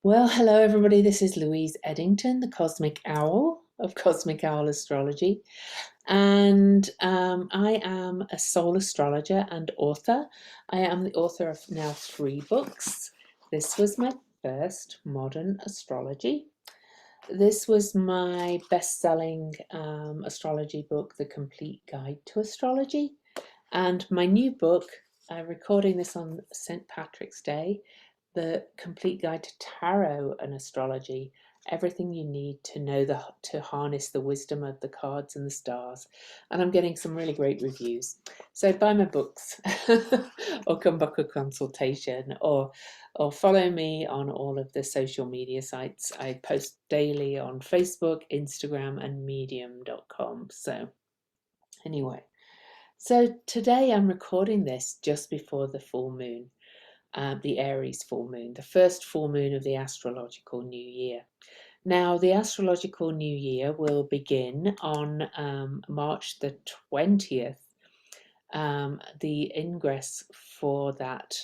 Well, hello everybody. This is Louise Eddington, the Cosmic Owl of Cosmic Owl Astrology. And I am a soul astrologer and author. I am the author of now 3 books. This was my first modern astrology. This was my best-selling astrology book, The Complete Guide to Astrology. And my new book, I'm recording this on St. Patrick's Day, The Complete Guide to Tarot and Astrology, everything you need to know to harness the wisdom of the cards and the stars. And I'm getting some really great reviews. So buy my books or come book a consultation or follow me on all of the social media sites. I post daily on Facebook, Instagram, and medium.com. So anyway, so today I'm recording this just before the full moon, the Aries full moon, the first full moon of the astrological new year. Now, the astrological new year will begin on March the 20th. The ingress for that,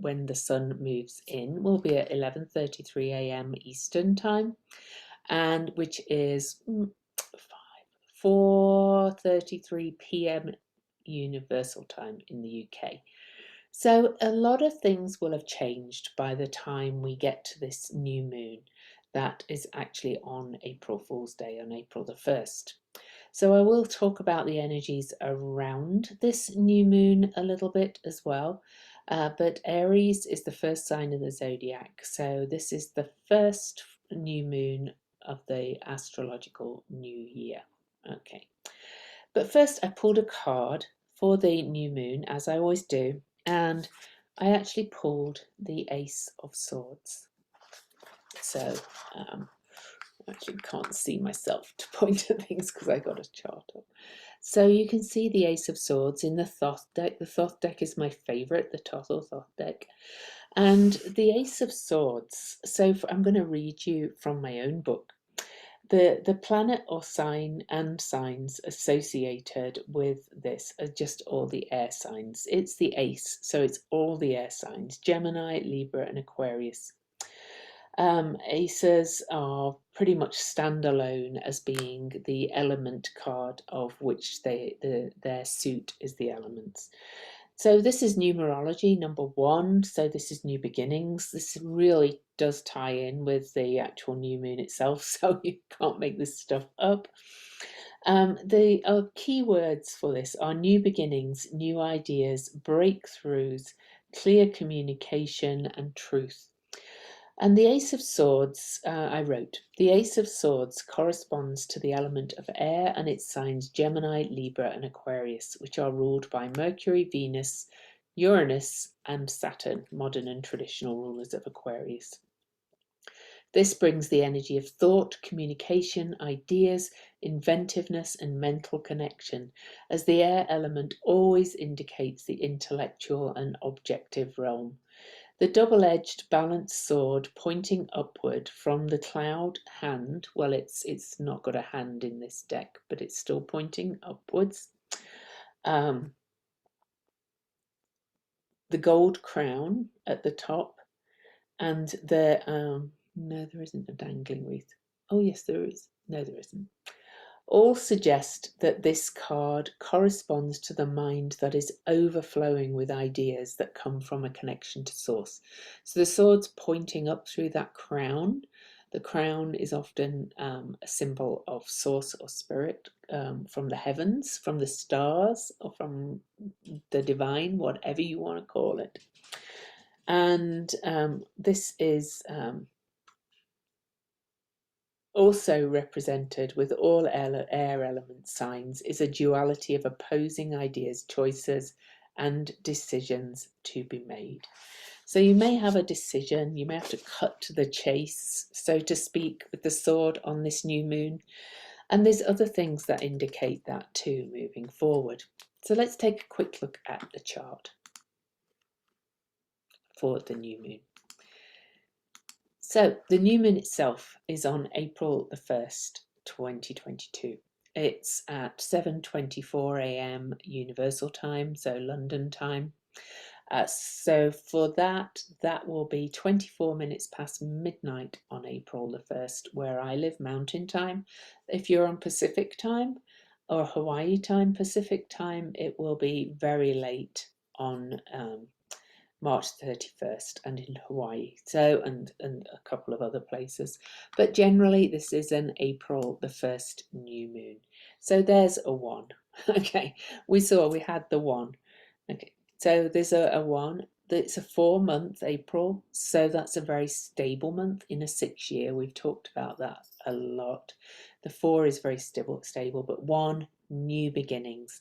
when the sun moves in, will be at 11:33 a.m. Eastern time, and which is 4:33 p.m. Universal Time in the UK. So a lot of things will have changed by the time we get to this new moon that is actually on April Fool's Day, on April the 1st. So I will talk about the energies around this new moon a little bit as well. But Aries is the first sign of the zodiac. So this is the first new moon of the astrological new year. Okay. But first I pulled a card for the new moon, as I always do, and I actually pulled the Ace of Swords. So I actually can't see myself to point at things because I got a chart up. So you can see the Ace of Swords in the Thoth deck. The Thoth deck is my favourite, the Tothel Thoth deck. And the Ace of Swords, so I'm going to read you from my own book. The planet or sign and signs associated with this are just all the air signs. It's the ace, so it's all the air signs: Gemini, Libra, and Aquarius. Aces are pretty much standalone as being the element card of which their suit is the elements. So this is numerology number 1. So this is new beginnings. This really does tie in with the actual new moon itself, so you can't make this stuff up. The key words for this are new beginnings, new ideas, breakthroughs, clear communication, and truth. And the Ace of Swords, I wrote, the Ace of Swords corresponds to the element of air and its signs Gemini, Libra, and Aquarius, which are ruled by Mercury, Venus, Uranus, and Saturn, modern and traditional rulers of Aquarius. This brings the energy of thought, communication, ideas, inventiveness, and mental connection, as the air element always indicates the intellectual and objective realm. The double-edged balanced sword pointing upward from the cloud hand, well, it's not got a hand in this deck, but it's still pointing upwards. The gold crown at the top, and no, there isn't a dangling wreath. Oh, yes, there is. No, there isn't. All suggest that this card corresponds to the mind that is overflowing with ideas that come from a connection to source. So the sword's pointing up through that crown. The crown is often a symbol of source or spirit, from the heavens, from the stars, or from the divine, whatever you want to call it. And this is also represented with all air element signs is a duality of opposing ideas, choices, and decisions to be made. So you may have a decision, you may have to cut to the chase, so to speak, with the sword on this new moon. And there's other things that indicate that too moving forward. So let's take a quick look at the chart for the new moon. So the new moon itself is on April the 1st, 2022. It's at 7:24 a.m. Universal Time, so London time. So for that, that will be 24 minutes past midnight on April the 1st, where I live, Mountain Time. If you're on Pacific Time or Hawaii Time, Pacific Time, it will be very late on March 31st and in Hawaii, so and a couple of other places. But generally this is an April the 1st new moon. So there's a 1. Okay, we had the 1. Okay, so there's a 1. It's a 4-month April, so that's a very stable month in a 6-year. We've talked about that a lot. The 4 is very stable, but 1, new beginnings.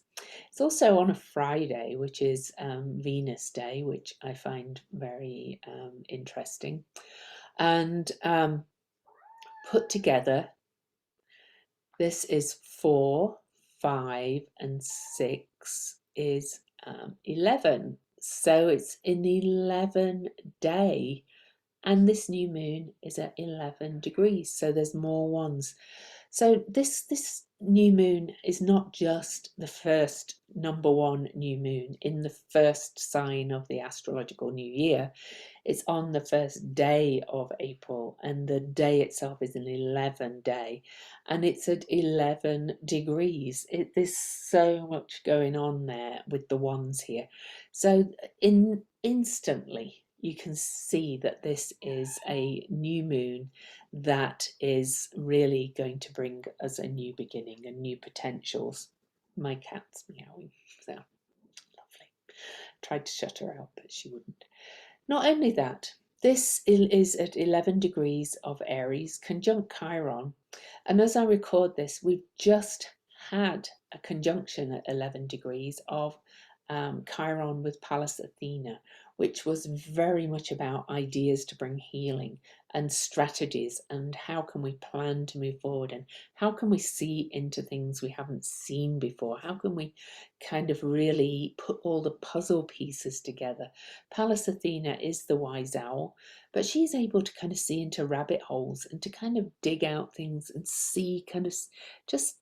It's also on a Friday, which is Venus Day, which I find very interesting. And put together, this is 4, 5, and 6 is 11. So it's an 11 day. And this new moon is at 11 degrees. So there's more ones. So this new moon is not just the first number 1 new moon in the first sign of the astrological new year. It's on the first day of April, and the day itself is an 11 day, and it's at 11 degrees. There's so much going on there with the ones here. So instantly you can see that this is a new moon that is really going to bring us a new beginning and new potentials. My cat's meowing, so lovely. Tried to shut her out, but she wouldn't. Not only that, this is at 11 degrees of Aries, conjunct Chiron. And as I record this, we've just had a conjunction at 11 degrees of Chiron with Pallas Athena, which was very much about ideas to bring healing and strategies, and how can we plan to move forward, and how can we see into things we haven't seen before, how can we kind of really put all the puzzle pieces together. Pallas Athena is the wise owl, but she's able to kind of see into rabbit holes and to kind of dig out things and see kind of just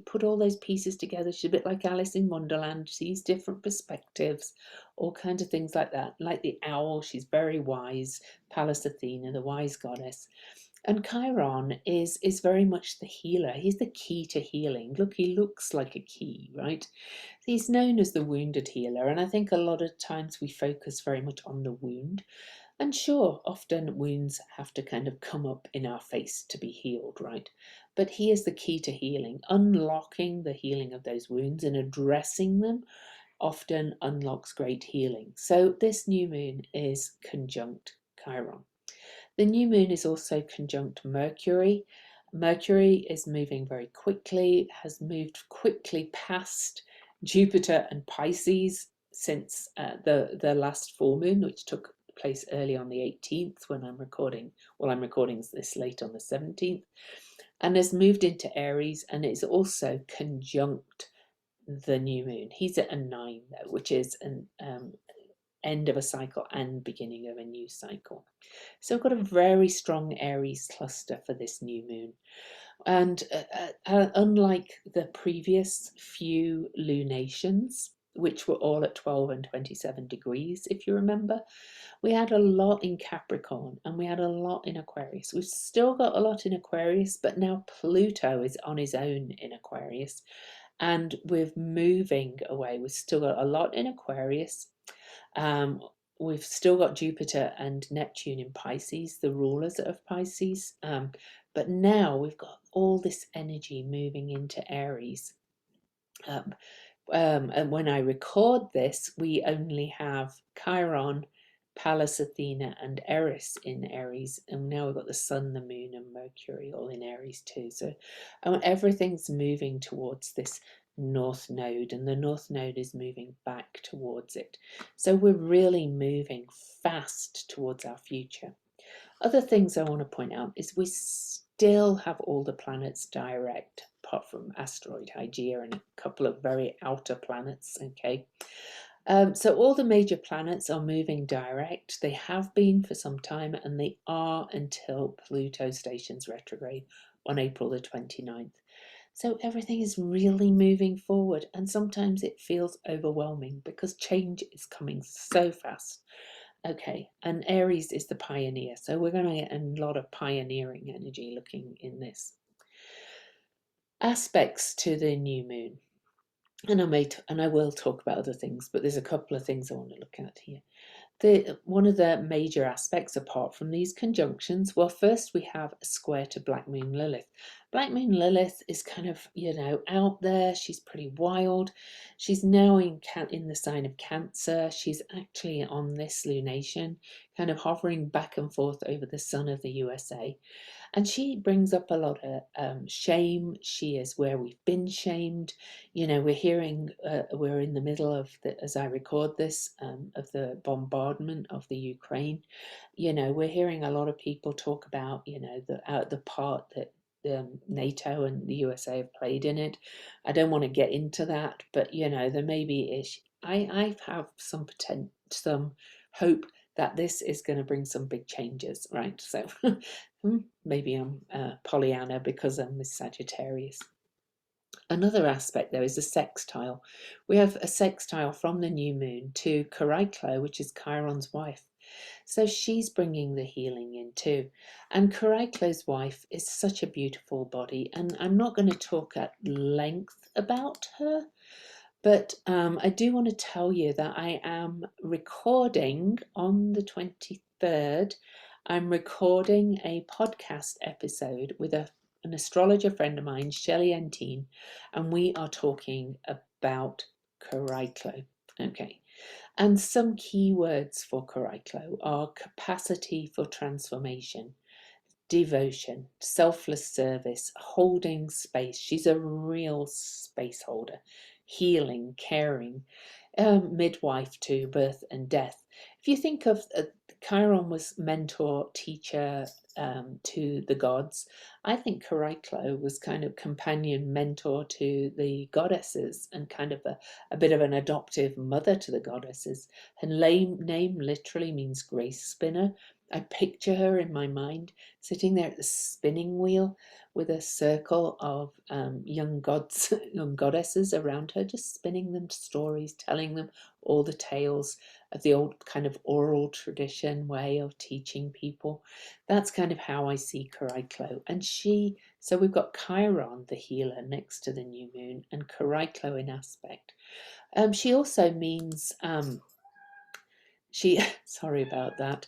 put all those pieces together. She's a bit like Alice in Wonderland, sees different perspectives, all kinds of things like that. Like the owl, she's very wise, Pallas Athena, the wise goddess. And Chiron is very much the healer. He's the key to healing. Look, he looks like a key, right? He's known as the wounded healer, and I think a lot of times we focus very much on the wound. And sure, often wounds have to kind of come up in our face to be healed, right? But he is the key to healing. Unlocking the healing of those wounds and addressing them often unlocks great healing. So this new moon is conjunct Chiron. The new moon is also conjunct Mercury. Mercury is moving very quickly, has moved quickly past Jupiter and Pisces since the last full moon, which took place early on the 18th when I'm recording. Well, I'm recording this late on the 17th, and has moved into Aries, and is also conjunct the new moon. He's at a 9 though, which is an end of a cycle and beginning of a new cycle. So we've got a very strong Aries cluster for this new moon. And unlike the previous few lunations, which were all at 12 and 27 degrees, if you remember, we had a lot in Capricorn and we had a lot in Aquarius. We've still got a lot in Aquarius, but now Pluto is on his own in Aquarius, and we're moving away. We've still got a lot in Aquarius. We've still got Jupiter and Neptune in Pisces, the rulers of Pisces. But now we've got all this energy moving into Aries. And when I record this, we only have Chiron, Pallas Athena, and Eris in Aries. And now we've got the Sun, the Moon, and Mercury all in Aries too. So everything's moving towards this North Node, and the North Node is moving back towards it. So we're really moving fast towards our future. Other things I want to point out is we still have all the planets direct, apart from asteroid Hygeia and a couple of very outer planets, okay? So all the major planets are moving direct. They have been for some time, and they are until Pluto stations retrograde on April the 29th. So everything is really moving forward, and sometimes it feels overwhelming because change is coming so fast. Okay, and Aries is the pioneer, so we're going to get a lot of pioneering energy looking in this. Aspects to the new moon, and I will talk about other things, but there's a couple of things I want to look at here. One of the major aspects apart from these conjunctions, well, first we have a square to Black Moon Lilith. Black Moon Lilith is kind of, out there. She's pretty wild. She's now in the sign of Cancer. She's actually on this lunation, kind of hovering back and forth over the sun of the USA. And she brings up a lot of shame. She is where we've been shamed. We're in the middle of as I record this, of the bombardment of the Ukraine. We're hearing a lot of people talk about, the part that NATO and the USA have played in it. I don't want to get into that, but there may be I have some hope that this is going to bring some big changes, right? So maybe I'm Pollyanna because I'm with Sagittarius. Another aspect, though, is a sextile. We have a sextile from the new moon to Chariklo, which is Chiron's wife. So she's bringing the healing in too. And Chariklo's wife is such a beautiful body, and I'm not going to talk at length about her, but I do want to tell you that I am recording on the 23rd. I'm recording a podcast episode with an astrologer friend of mine, Shelley Entine, and we are talking about Chariklo. Okay. And some key words for Chariklo are capacity for transformation, devotion, selfless service, holding space. She's a real space holder, healing, caring, midwife to birth and death. If you think of Chiron was mentor, teacher to the gods, I think Chariklo was kind of companion, mentor to the goddesses, and kind of a bit of an adoptive mother to the goddesses. Her name literally means grace spinner. I picture her in my mind sitting there at the spinning wheel with a circle of young gods, young goddesses around her, just spinning them stories, telling them all the tales of the old kind of oral tradition way of teaching people. That's kind of how I see Chariklo. And so we've got Chiron, the healer, next to the new moon, and Chariklo in aspect. She also means, sorry about that.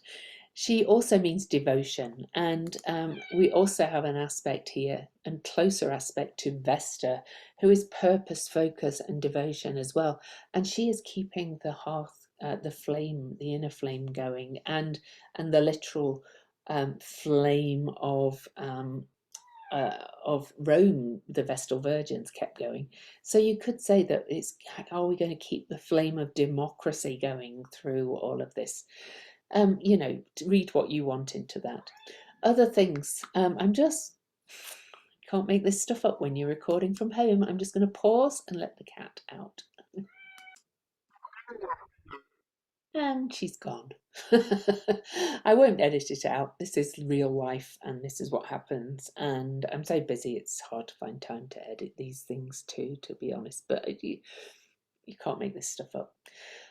She also means devotion, and we also have an aspect here, and closer aspect to Vesta, who is purpose, focus, and devotion as well. And she is keeping the hearth, the flame, the inner flame going, and the literal flame of Rome, the Vestal Virgins kept going. So you could say that are we going to keep the flame of democracy going through all of this? Read what you want into that. Other things, can't make this stuff up when you're recording from home. I'm just going to pause and let the cat out. And she's gone. I won't edit it out. This is real life and this is what happens. And I'm so busy, it's hard to find time to edit these things too, to be honest. But you can't make this stuff up.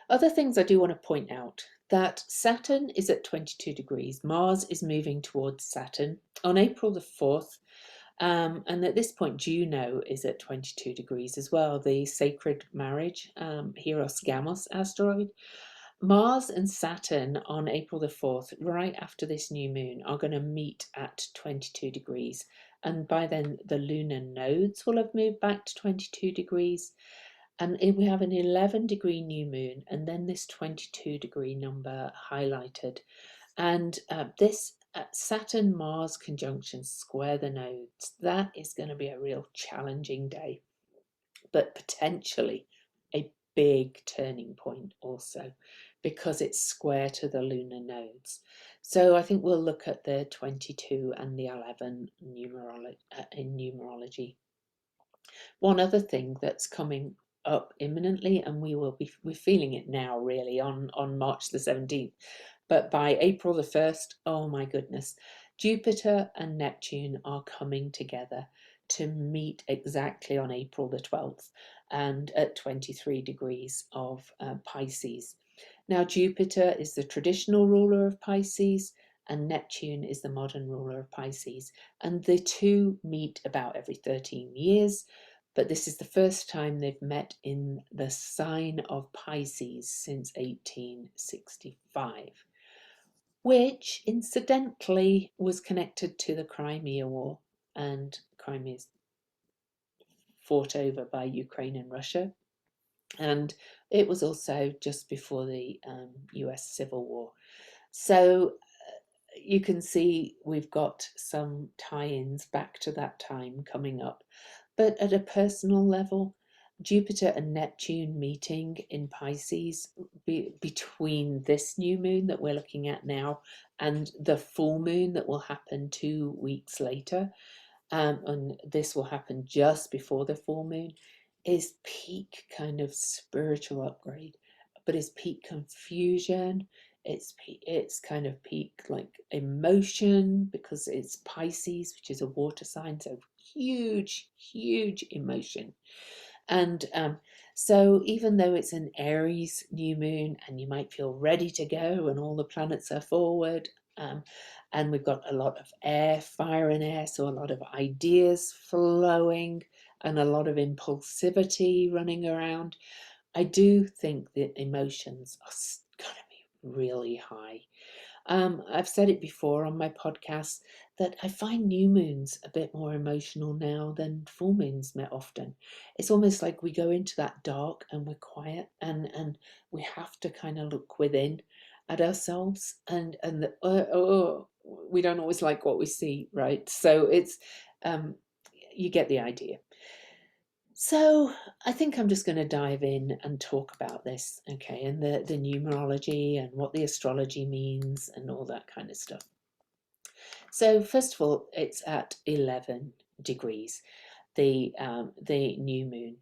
Other things I do want to point out, that Saturn is at 22 degrees. Mars is moving towards Saturn on April the 4th. And at this point, Juno is at 22 degrees as well, the sacred marriage, Eros Gamos asteroid. Mars and Saturn on April the 4th, right after this new moon, are going to meet at 22 degrees. And by then, the lunar nodes will have moved back to 22 degrees. And we have an 11-degree new moon, and then this 22-degree number highlighted. And this Saturn-Mars conjunction square the nodes. That is going to be a real challenging day, but potentially a big turning point also, because it's square to the lunar nodes. So I think we'll look at the 22 and the 11 in numerology. One other thing that's coming up imminently, and we're feeling it now really on March the 17th, but by April the 1st, oh my goodness, Jupiter and Neptune are coming together. to meet exactly on April the 12th and at 23 degrees of Pisces. Now, Jupiter is the traditional ruler of Pisces, and Neptune is the modern ruler of Pisces. And the two meet about every 13 years, but this is the first time they've met in the sign of Pisces since 1865, which incidentally was connected to the Crimea War, and Crimea is fought over by Ukraine and Russia. And it was also just before the US Civil War. So you can see we've got some tie-ins back to that time coming up. But at a personal level, Jupiter and Neptune meeting in Pisces between this new moon that we're looking at now and the full moon that will happen 2 weeks later, and this will happen just before the full moon, is peak kind of spiritual upgrade, but is peak confusion. It's kind of peak like emotion, because it's Pisces, which is a water sign, so huge emotion. And so even though it's an Aries new moon and you might feel ready to go and all the planets are forward, and we've got a lot of air, fire and air, so a lot of ideas flowing and a lot of impulsivity running around, I do think the emotions are going to be really high. I've said it before on my podcast that I find new moons a bit more emotional now than full moons often. It's almost like we go into that dark and we're quiet, and we have to kind of look within at ourselves, and we don't always like what we see, right? So it's you get the idea. So I think I'm just going to dive in and talk about this, okay, and the numerology and what the astrology means and all that kind of stuff. So first of all, it's at 11 degrees, the new moon,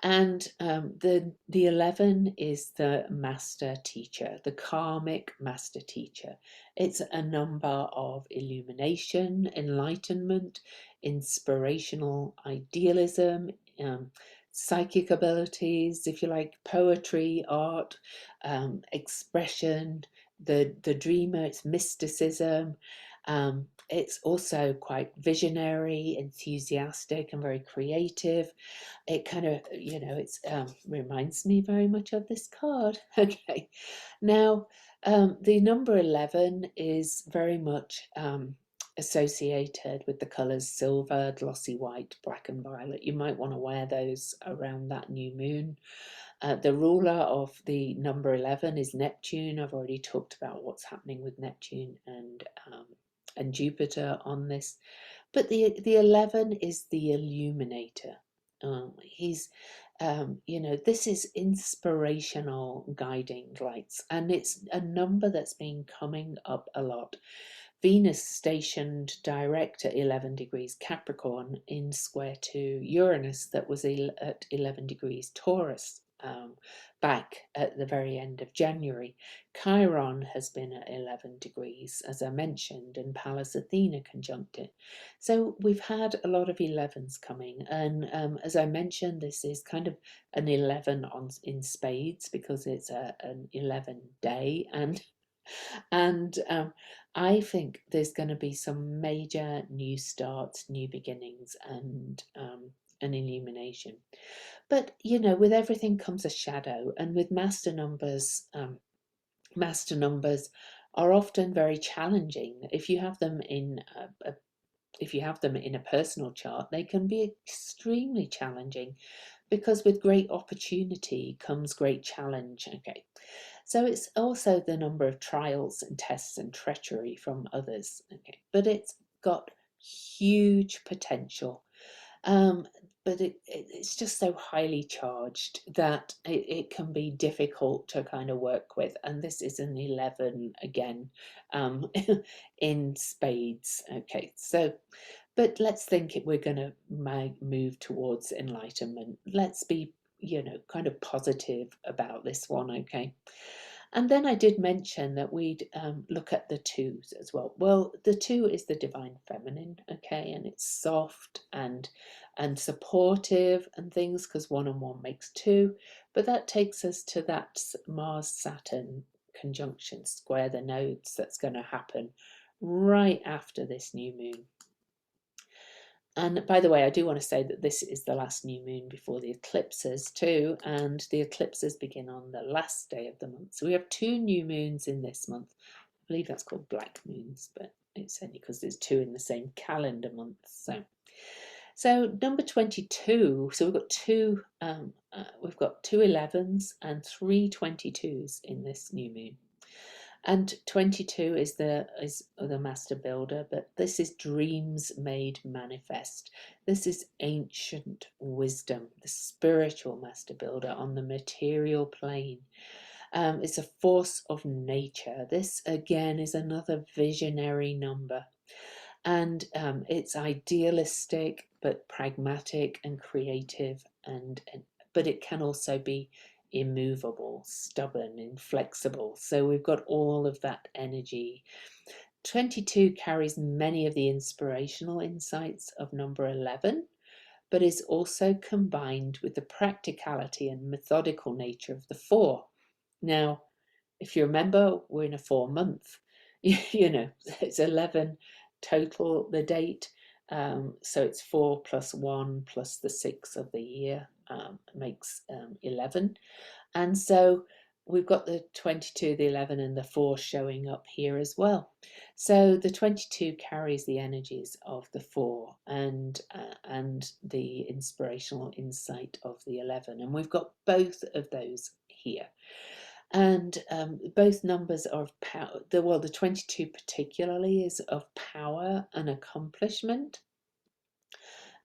and the 11 is the master teacher, the karmic master teacher. It's a number of illumination, enlightenment, inspirational idealism, psychic abilities, if you like, poetry, art, expression, the dreamer. It's mysticism. It's also quite visionary, enthusiastic, and very creative. It kind of, it's reminds me very much of this card. Okay, now the number 11 is very much associated with the colours silver, glossy white, black and violet. You might want to wear those around that new moon. The ruler of the number 11 is Neptune. I've already talked about what's happening with Neptune and Jupiter on this. But the 11 is the illuminator. He's, this is inspirational guiding lights, and it's a number that's been coming up a lot. Venus stationed direct at 11 degrees Capricorn in square to Uranus, that was at 11 degrees Taurus, back at the very end of January. Chiron has been at 11 degrees, as I mentioned, and Pallas Athena conjunct it. So we've had a lot of 11s coming, and as I mentioned, this is kind of an 11 in spades, because it's an 11 day, and I think there's going to be some major new starts, new beginnings, and an illumination. But with everything comes a shadow, and with master numbers are often very challenging. If you have them in a personal chart, they can be extremely challenging, because with great opportunity comes great challenge. Okay, so it's also the number of trials and tests and treachery from others. Okay, but it's got huge potential. But it's just so highly charged that it can be difficult to kind of work with. And this is an 11 again, in spades. Okay, so, but let's think we're going to move towards enlightenment. Let's be, kind of positive about this one. Okay. And then I did mention that we'd look at the twos as well. Well, the two is the divine feminine, okay, and it's soft and supportive and things, because one and one makes two. But that takes us to that Mars Saturn conjunction, square the nodes, that's going to happen right after this new moon. And by the way, I do want to say that this is the last new moon before the eclipses too, and the eclipses begin on the last day of the month. So we have two new moons in this month. I believe that's called black moons, but it's only because there's two in the same calendar month. So number 22. So we've got two 11s and three 22s in this new moon. And 22 is the master builder, but this is dreams made manifest. This is ancient wisdom, the spiritual master builder on the material plane. It's a force of nature. This again is another visionary number, and it's idealistic but pragmatic and creative, but it can also be immovable, stubborn, inflexible. So we've got all of that energy. 22 carries many of the inspirational insights of number 11, but is also combined with the practicality and methodical nature of the 4. Now, if you remember, we're in a 4-month. It's 11 total, the date. So it's 4 plus 1 plus the 6 of the year makes 11. And so we've got the 22, the 11, and the 4 showing up here as well. So the 22 carries the energies of the 4 and the inspirational insight of the 11. And we've got both of those here. And both numbers are of power. The 22 particularly is of power and accomplishment,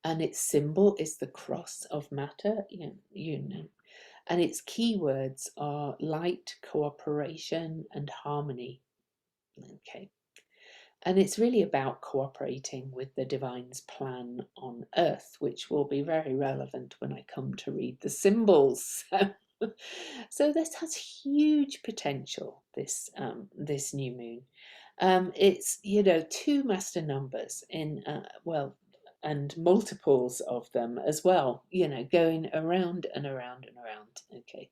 and its symbol is the cross of matter. And its keywords are light, cooperation, and harmony. Okay, and it's really about cooperating with the divine's plan on Earth, which will be very relevant when I come to read the symbols. So this has huge potential, this new moon. It's two master numbers in and multiples of them as well, going around and around and around. Okay.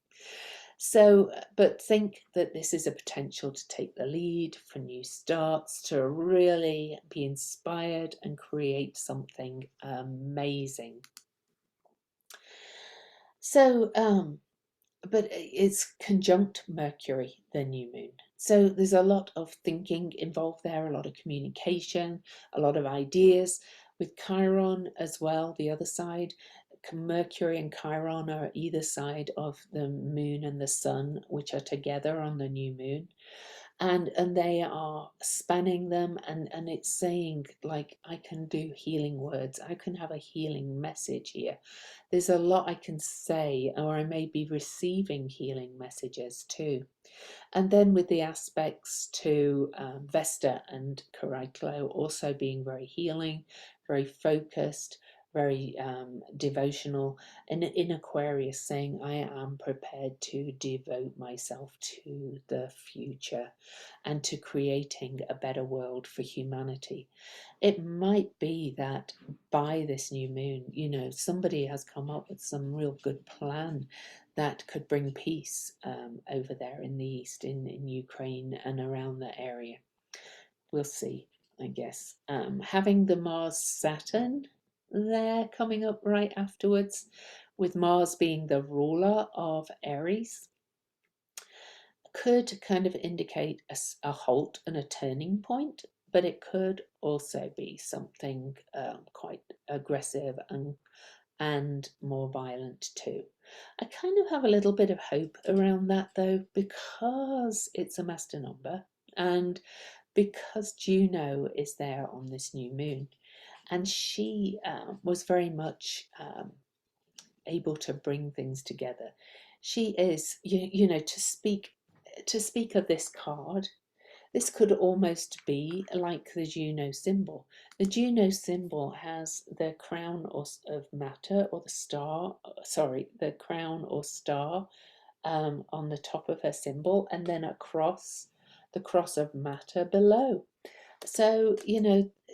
So, but think that this is a potential to take the lead for new starts, to really be inspired and create something amazing. So, but it's conjunct Mercury, the new moon. So there's a lot of thinking involved there, a lot of communication, a lot of ideas. With Chiron as well, the other side, Mercury and Chiron are either side of the moon and the sun, which are together on the new moon. And they are spanning them, and it's saying, like, I can do healing words, I can have a healing message here. There's a lot I can say, or I may be receiving healing messages too. And then with the aspects to Vesta and Cariclo also being very healing, very focused, very devotional, and in Aquarius saying, I am prepared to devote myself to the future and to creating a better world for humanity. It might be that by this new moon, somebody has come up with some real good plan that could bring peace over there in the east, in Ukraine and around the area. We'll see, I guess. Having the Mars Saturn there coming up right afterwards, with Mars being the ruler of Aries, could kind of indicate a halt and a turning point, but it could also be something quite aggressive and more violent too. I kind of have a little bit of hope around that though, because it's a master number and because Juno is there on this new moon, and she was very much able to bring things together. She is, to speak of this card, this could almost be like the Juno symbol. The Juno symbol has the crown of matter, or the star, the crown or star on the top of her symbol, and then across the cross of matter below. So,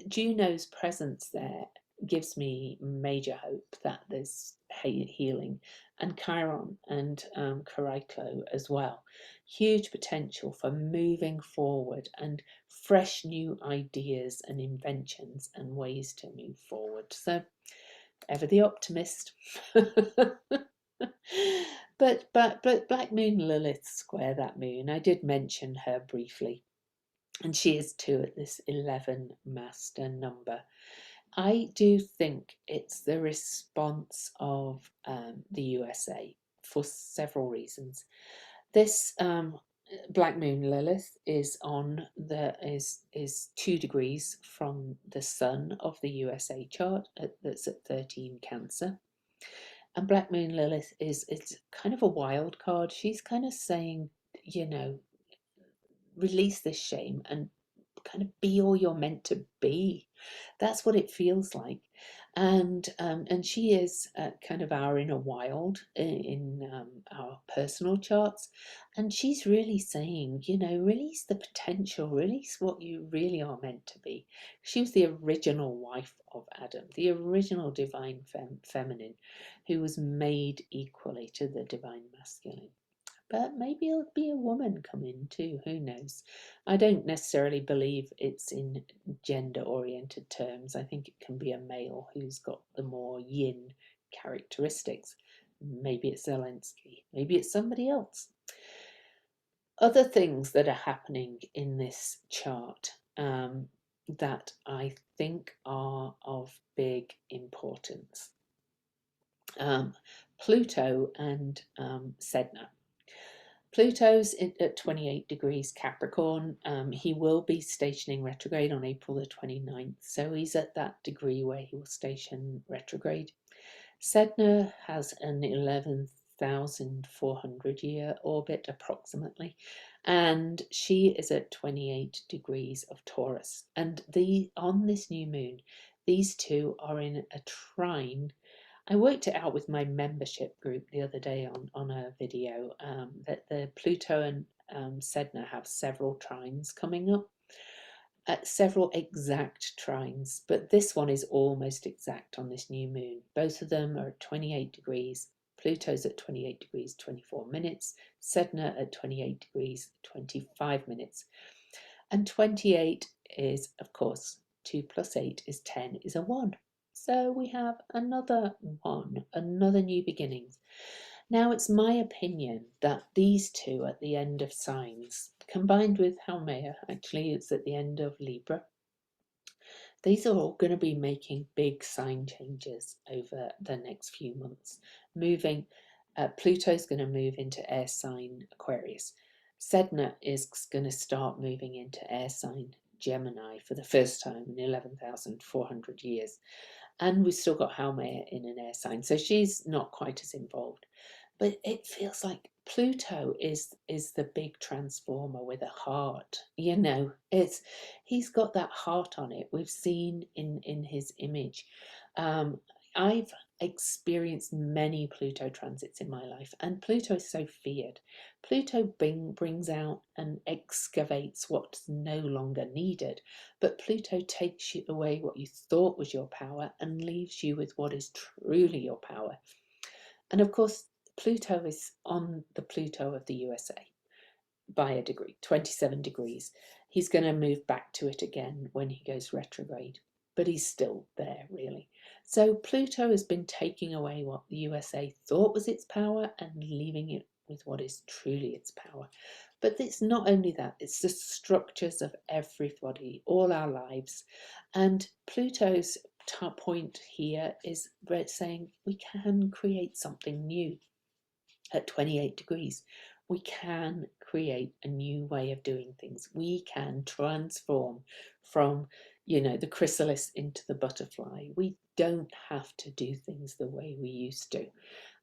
Juno's presence there gives me major hope that there's healing, and Chiron and Chariklo as well. Huge potential for moving forward and fresh new ideas and inventions and ways to move forward. So, ever the optimist. But Black Moon Lilith square that moon. I did mention her briefly, and she is 2 at this 11 master number. I do think it's the response of the USA for several reasons. This Black Moon Lilith is on the is 2 degrees from the sun of the USA chart that's at 13 Cancer. And Black Moon Lilith it's kind of a wild card. She's kind of saying, release this shame and kind of be all you're meant to be. That's what it feels like. And she is kind of our inner wild in our personal charts, and she's really saying, release the potential, release what you really are meant to be. She was the original wife of Adam, the original divine feminine, who was made equally to the divine masculine. But maybe it'll be a woman coming too, who knows? I don't necessarily believe it's in gender oriented terms. I think it can be a male who's got the more yin characteristics. Maybe it's Zelensky, maybe it's somebody else. Other things that are happening in this chart that I think are of big importance. Pluto and Sedna. Pluto's at 28 degrees Capricorn. He will be stationing retrograde on April the 29th, so he's at that degree where he will station retrograde. Sedna has an 11,400 year orbit approximately, and she is at 28 degrees of Taurus. And on this new moon, these two are in a trine. I worked it out with my membership group the other day on a video, that the Pluto and Sedna have several trines coming up, several exact trines, but this one is almost exact on this new moon. Both of them are at 28 degrees. Pluto's at 28 degrees 24 minutes, Sedna at 28 degrees 25 minutes. And 28 is, of course, 2 plus 8 is 10, is a 1. So we have another one, another new beginnings. Now, it's my opinion that these two at the end of signs, combined with Haumea, actually it's at the end of Libra, these are all going to be making big sign changes over the next few months. Pluto's going to move into air sign Aquarius. Sedna is going to start moving into air sign Gemini for the first time in 11,400 years. And we've still got Haumea in an air sign, so she's not quite as involved. But it feels like Pluto is the big transformer with a heart. He's got that heart on it. We've seen in his image. I've experienced many Pluto transits in my life, and Pluto is so feared. Pluto brings out and excavates what's no longer needed, but Pluto takes you away what you thought was your power and leaves you with what is truly your power. And of course, Pluto is on the Pluto of the USA by a degree, 27 degrees. He's going to move back to it again when he goes retrograde, but he's still there, really. So Pluto has been taking away what the USA thought was its power and leaving it with what is truly its power. But it's not only that, it's the structures of everybody, all our lives. And Pluto's point here is saying we can create something new at 28 degrees. We can create a new way of doing things. We can transform from, the chrysalis into the butterfly. We don't have to do things the way we used to.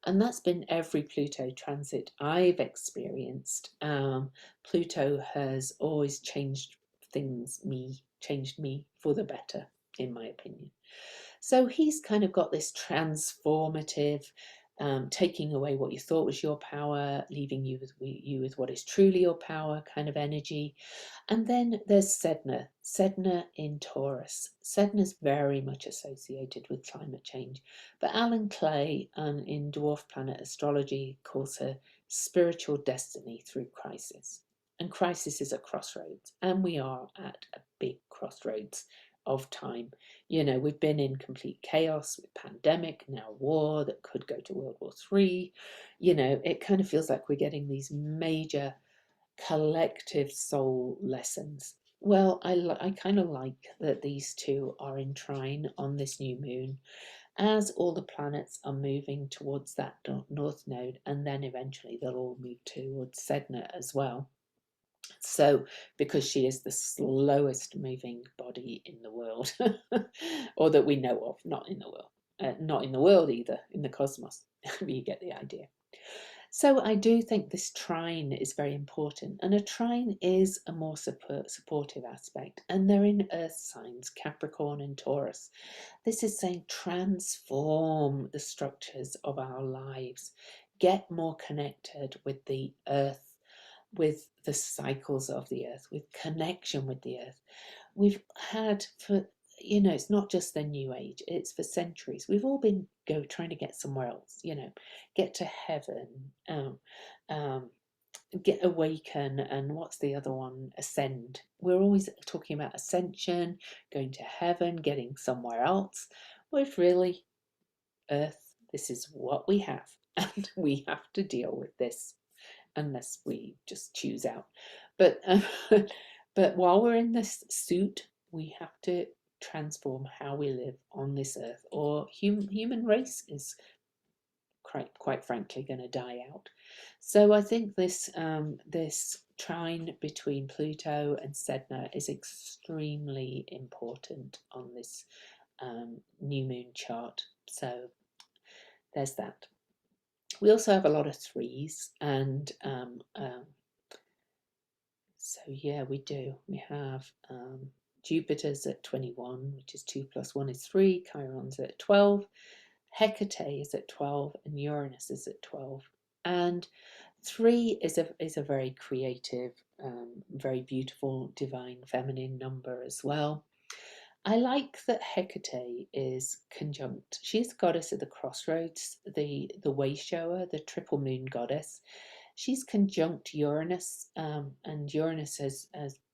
And that's been every Pluto transit I've experienced. Pluto has always changed me for the better, in my opinion. So he's kind of got this transformative taking away what you thought was your power, leaving you with what is truly your power kind of energy. And then there's Sedna, Sedna in Taurus. Sedna is very much associated with climate change, but Alan Clay in Dwarf Planet Astrology calls her spiritual destiny through crisis. And crisis is a crossroads, and we are at a big crossroads of time. You know, we've been in complete chaos with pandemic, now war that could go to World War III. You know, it kind of feels like we're getting these major collective soul lessons. Well, I kind of like that these two are in trine on this new moon as all the planets are moving towards that north node, and then eventually they'll all move towards Sedna as well. So, because she is the slowest moving body in the world, or that we know of, not in the world, not in the world either, in the cosmos. You get the idea. So I do think this trine is very important, and a trine is a more supportive aspect, and they're in earth signs, Capricorn and Taurus. This is saying transform the structures of our lives, get more connected with the earth, with the cycles of the earth, with connection with the earth. We've had for, you know, it's not just the new age, it's for centuries. We've all been trying to get somewhere else, you know, get to heaven, um, get awaken, and what's the other one? Ascend. We're always talking about ascension, going to heaven, getting somewhere else. Well, really, earth, this is what we have, and we have to deal with this unless we just choose out. But but while we're in this suit, we have to transform how we live on this earth, or human race is quite frankly going to die out. So I think this trine between Pluto and Sedna is extremely important on this new moon chart. So there's that. We also have a lot of threes, and so yeah, we do. We have Jupiter's at 21, which is 2 plus 1 is 3. Chiron's at 12. Hecate is at 12, and Uranus is at 12. And 3 is a very creative, very beautiful, divine feminine number as well. I like that Hecate is conjunct. She's the goddess of the crossroads, the way shower, the triple moon goddess. She's conjunct Uranus, and Uranus has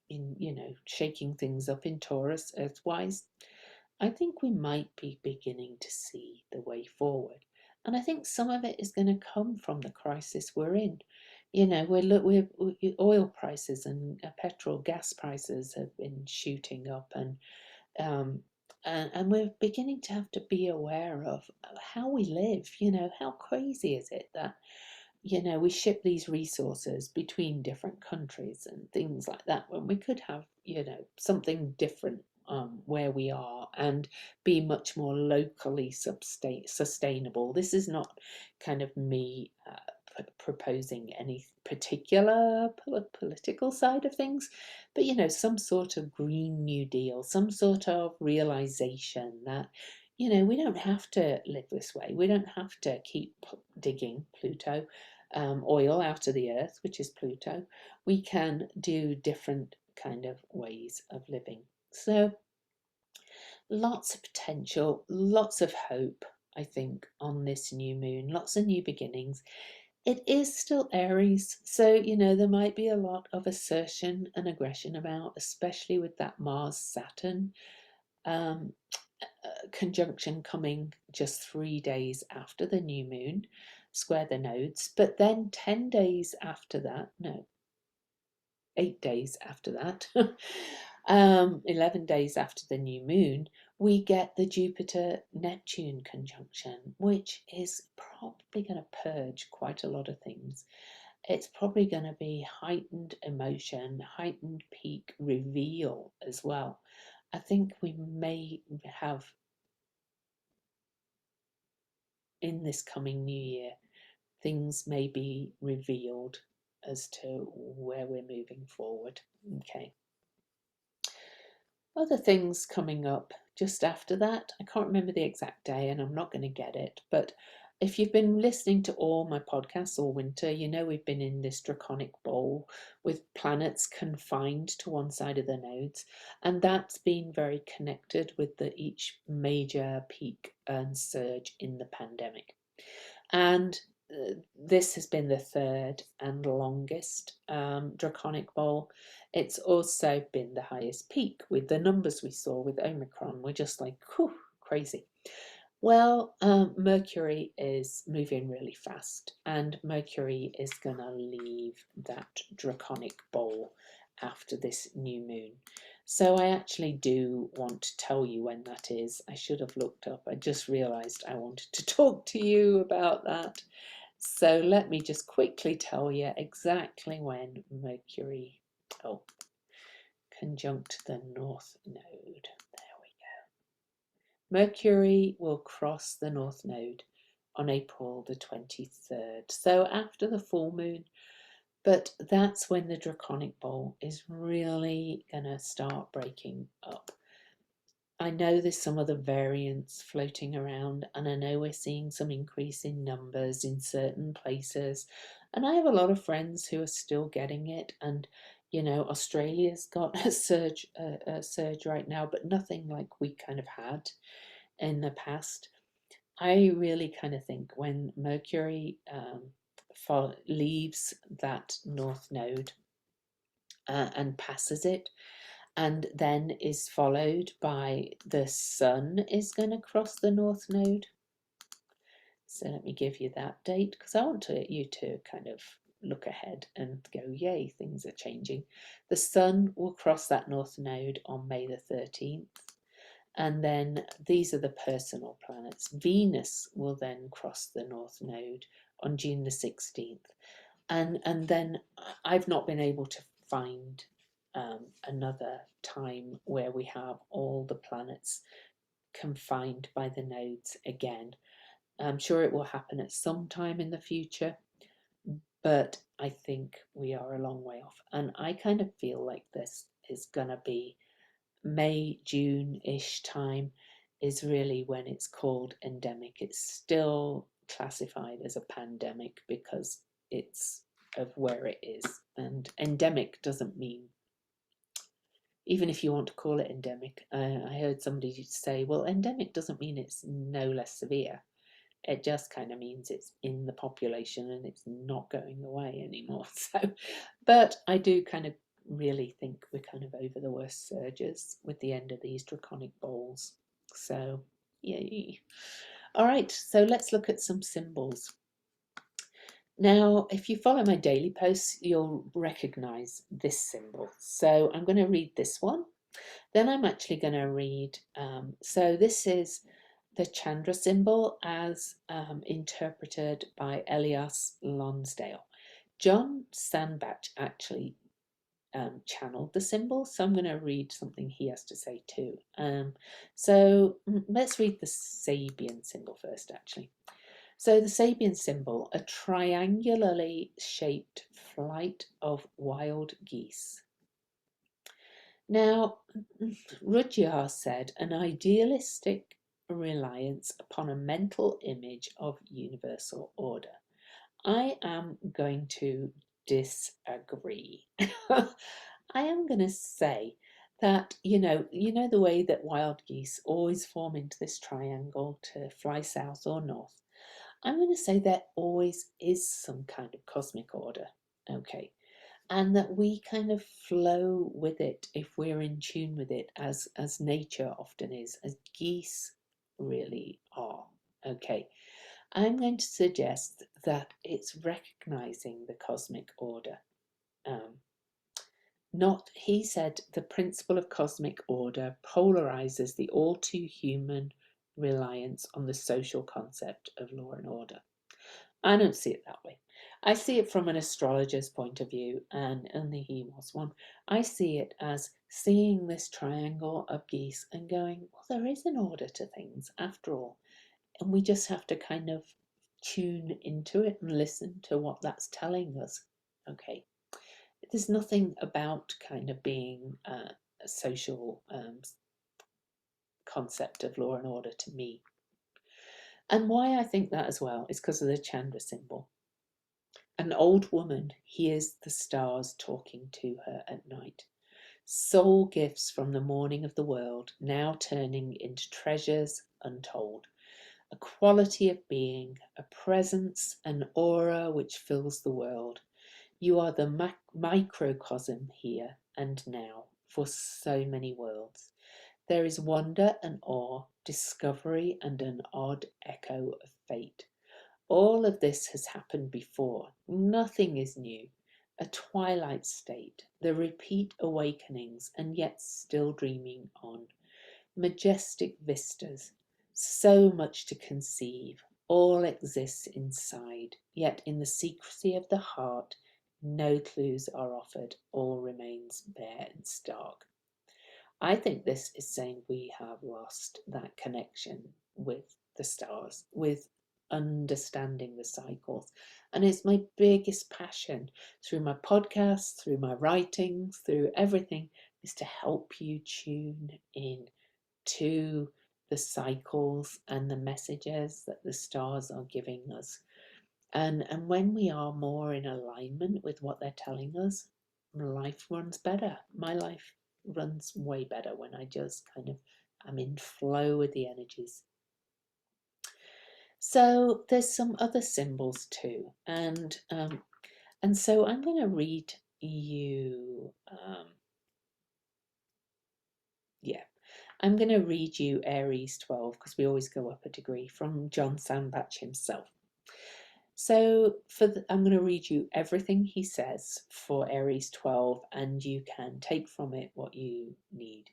been, you know, shaking things up in Taurus earthwise. I think we might be beginning to see the way forward. And I think some of it is going to come from the crisis we're in. You know, we're oil prices and petrol, gas prices have been shooting up, um, and we're beginning to have to be aware of how we live. You know, how crazy is it that, you know, we ship these resources between different countries and things like that when we could have, you know, something different where we are and be much more locally sustainable. This is not kind of me proposing any particular political side of things, but, you know, some sort of Green New Deal, some sort of realization that, you know, we don't have to live this way. We don't have to keep digging Pluto oil out of the earth, which is Pluto. We can do different kind of ways of living. So lots of potential, lots of hope, I think, on this new moon, lots of new beginnings. It is still Aries, so, you know, there might be a lot of assertion and aggression about, especially with that Mars Saturn conjunction coming just 3 days after the new moon, square the nodes. But then 10 days after that, no, 8 days after that, 11 days after the new moon, we get the Jupiter Neptune conjunction, which is probably going to purge quite a lot of things. It's probably going to be heightened emotion, heightened peak reveal as well. I think we may have, in this coming new year, things may be revealed as to where we're moving forward. Okay. Other things coming up just after that, I can't remember the exact day and I'm not going to get it, but If you've been listening to all my podcasts all winter, you know we've been in this draconic bowl with planets confined to one side of the nodes, and that's been very connected with the each major peak and surge in the pandemic. And this has been the third and longest draconic bowl. It's also been the highest peak with the numbers we saw with Omicron. We're just like, whew, crazy. Well, Mercury is moving really fast, and Mercury is going to leave that draconic bowl after this new moon. So I actually do want to tell you when that is. I should have looked up. I just realised I wanted to talk to you about that. So let me just quickly tell you exactly when Mercury, oh, conjunct the North Node. There we go. Mercury will cross the North Node on April the 23rd, so after the full moon, but that's when the draconic bowl is really going to start breaking up. I know there's some other variants floating around, and I know we're seeing some increase in numbers in certain places. And I have a lot of friends who are still getting it, and Australia's got a surge right now, but nothing like we kind of had in the past. I really kind of think when Mercury leaves that North Node and passes it, and then is followed by the Sun is going to cross the North Node. So let me give you that date because I want you to kind of look ahead and go, yay, things are changing. The Sun will cross that North Node on May the 13th. And then these are the personal planets. Venus will then cross the North Node on June the 16th. And then I've not been able to find another time where we have all the planets confined by the nodes again. I'm sure it will happen at some time in the future, but I think we are a long way off. And I kind of feel like this is going to be May, June-ish time is really when it's called endemic. It's still classified as a pandemic because it's of where it is. And endemic doesn't mean, even if you want to call it endemic, I heard somebody say, well, endemic doesn't mean it's no less severe. It just kind of means it's in the population and it's not going away anymore. So, but I do kind of really think we're kind of over the worst surges with the end of these draconic bowls. So, yay. All right, so let's look at some symbols. Now, if you follow my daily posts, you'll recognize this symbol. So I'm going to read this one. Then I'm actually going to read, so this is the Chandra symbol as interpreted by Elias Lonsdale. John Sandbach actually channeled the symbol, so I'm going to read something he has to say too. So let's read the Sabian symbol first, actually. So the Sabian symbol, a triangularly shaped flight of wild geese. Now, Rudyard said an idealistic reliance upon a mental image of universal order. I am going to disagree. I am going to say that the way that wild geese always form into this triangle to fly south or north. I'm going to say there always is some kind of cosmic order. Okay, and that we kind of flow with it if we're in tune with it, as nature often is, as geese really are. Okay, I'm going to suggest that it's recognizing the cosmic order. Not, he said, the principle of cosmic order polarizes the all too human reliance on the social concept of law and order. I don't see it that way. I see it from an astrologer's point of view, and only he was one. I see it as seeing this triangle of geese and going, well, there is an order to things after all. And we just have to kind of tune into it and listen to what that's telling us. Okay. There's nothing about kind of being a social concept of law and order to me. And why I think that as well is because of the Chandra symbol. An old woman hears the stars talking to her at night. Soul gifts from the morning of the world, now turning into treasures untold. A quality of being, a presence, an aura which fills the world. You are the microcosm here and now for so many worlds. There is wonder and awe, discovery and an odd echo of fate. All of this has happened before. Nothing is new. A twilight state, the repeat awakenings, and yet still dreaming on. Majestic vistas, so much to conceive. All exists inside, yet in the secrecy of the heart, no clues are offered. All remains bare and stark. I think this is saying we have lost that connection with the stars, with understanding the cycles. And it's my biggest passion through my podcasts, through my writings, through everything, is to help you tune in to the cycles and the messages that the stars are giving us. And when we are more in alignment with what they're telling us, life runs better. My life runs way better when I just kind of am in flow with the energies. So there's some other symbols too, and so I'm going to read you. I'm going to read you Aries 12 because we always go up a degree from John Sandbach himself. So I'm going to read you everything he says for Aries 12, and you can take from it what you need.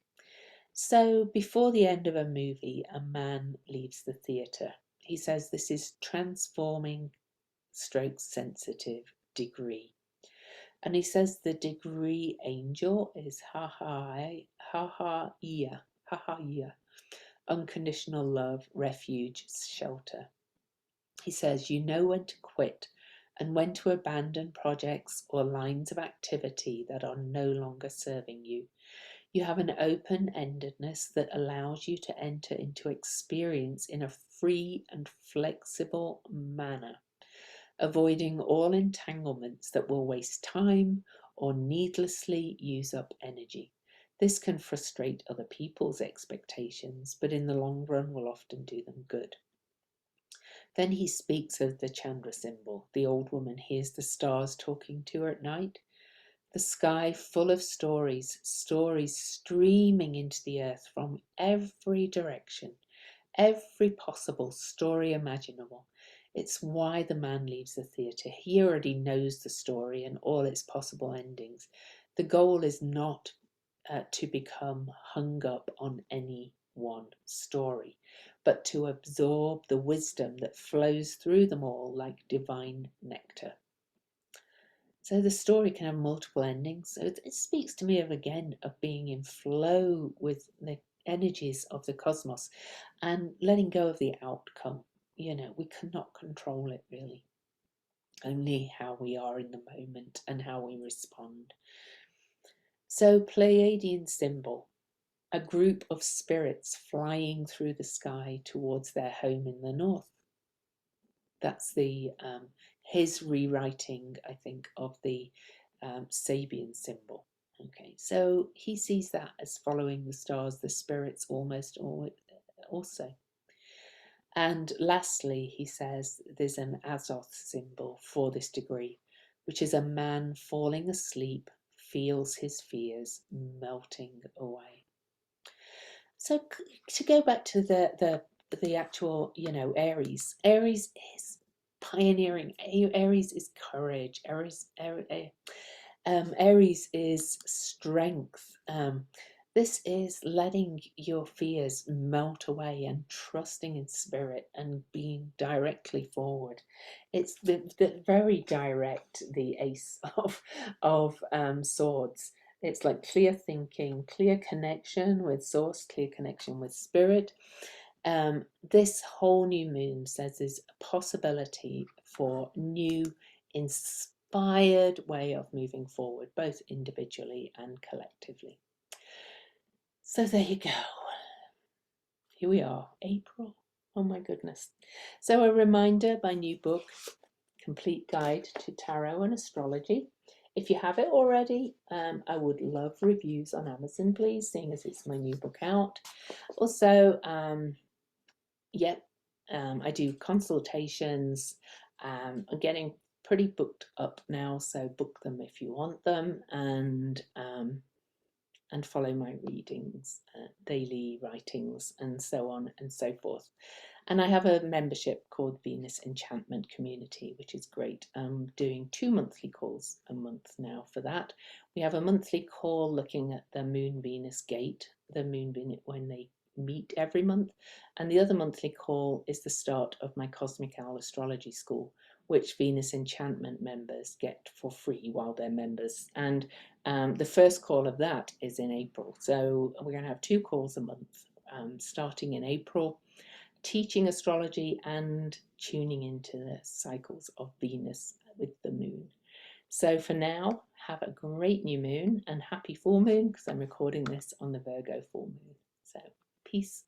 So before the end of a movie, a man leaves the theatre. He says this is transforming stroke sensitive degree. And he says the degree angel is ha-ha-iya, unconditional love, refuge, shelter. He says you know when to quit and when to abandon projects or lines of activity that are no longer serving you. You have an open-endedness that allows you to enter into experience in a free and flexible manner, avoiding all entanglements that will waste time or needlessly use up energy. This can frustrate other people's expectations, but in the long run will often do them good. Then he speaks of the Chandra symbol. The old woman hears the stars talking to her at night. The sky full of stories, stories streaming into the earth from every direction, every possible story imaginable. It's why the man leaves the theatre. He already knows the story and all its possible endings. The goal is not to become hung up on any one story, but to absorb the wisdom that flows through them all like divine nectar. So the story can have multiple endings. So it speaks to me of again of being in flow with the energies of the cosmos and letting go of the outcome. You know, we cannot control it really. Only how we are in the moment and how we respond. So Pleiadian symbol, a group of spirits flying through the sky towards their home in the north. That's the his rewriting, I think, of the Sabian symbol. Okay, so he sees that as following the stars, the spirits almost also. And lastly, he says there's an Azoth symbol for this degree, which is a man falling asleep, feels his fears melting away. So to go back to the actual, Aries. Aries is pioneering. Aries is courage. Aries is strength. This is letting your fears melt away and trusting in spirit and being directly forward. It's the very direct, the ace of swords. It's like clear thinking, clear connection with source, clear connection with spirit. This whole new moon says there's a possibility for new, inspired way of moving forward, both individually and collectively. So there you go. Here we are, April. Oh my goodness. So a reminder, my new book, Complete Guide to Tarot and Astrology. If you have it already, I would love reviews on Amazon, please, seeing as it's my new book out. Also, I do consultations. I'm getting pretty booked up now, so book them if you want them, and follow my readings, daily writings, and so on and so forth. And I have a membership called Venus Enchantment Community, which is great. I'm doing 2 monthly calls a month now for that. We have a monthly call looking at the Moon Venus gate, the Moon Venus when they meet every month. And the other monthly call is the start of my Cosmic Owl Astrology School, which Venus Enchantment members get for free while they're members. And the first call of that is in April. So we're going to have 2 calls a month starting in April, teaching astrology and tuning into the cycles of Venus with the moon. So for now, have a great new moon and happy full moon, because I'm recording this on the Virgo full moon. So peace.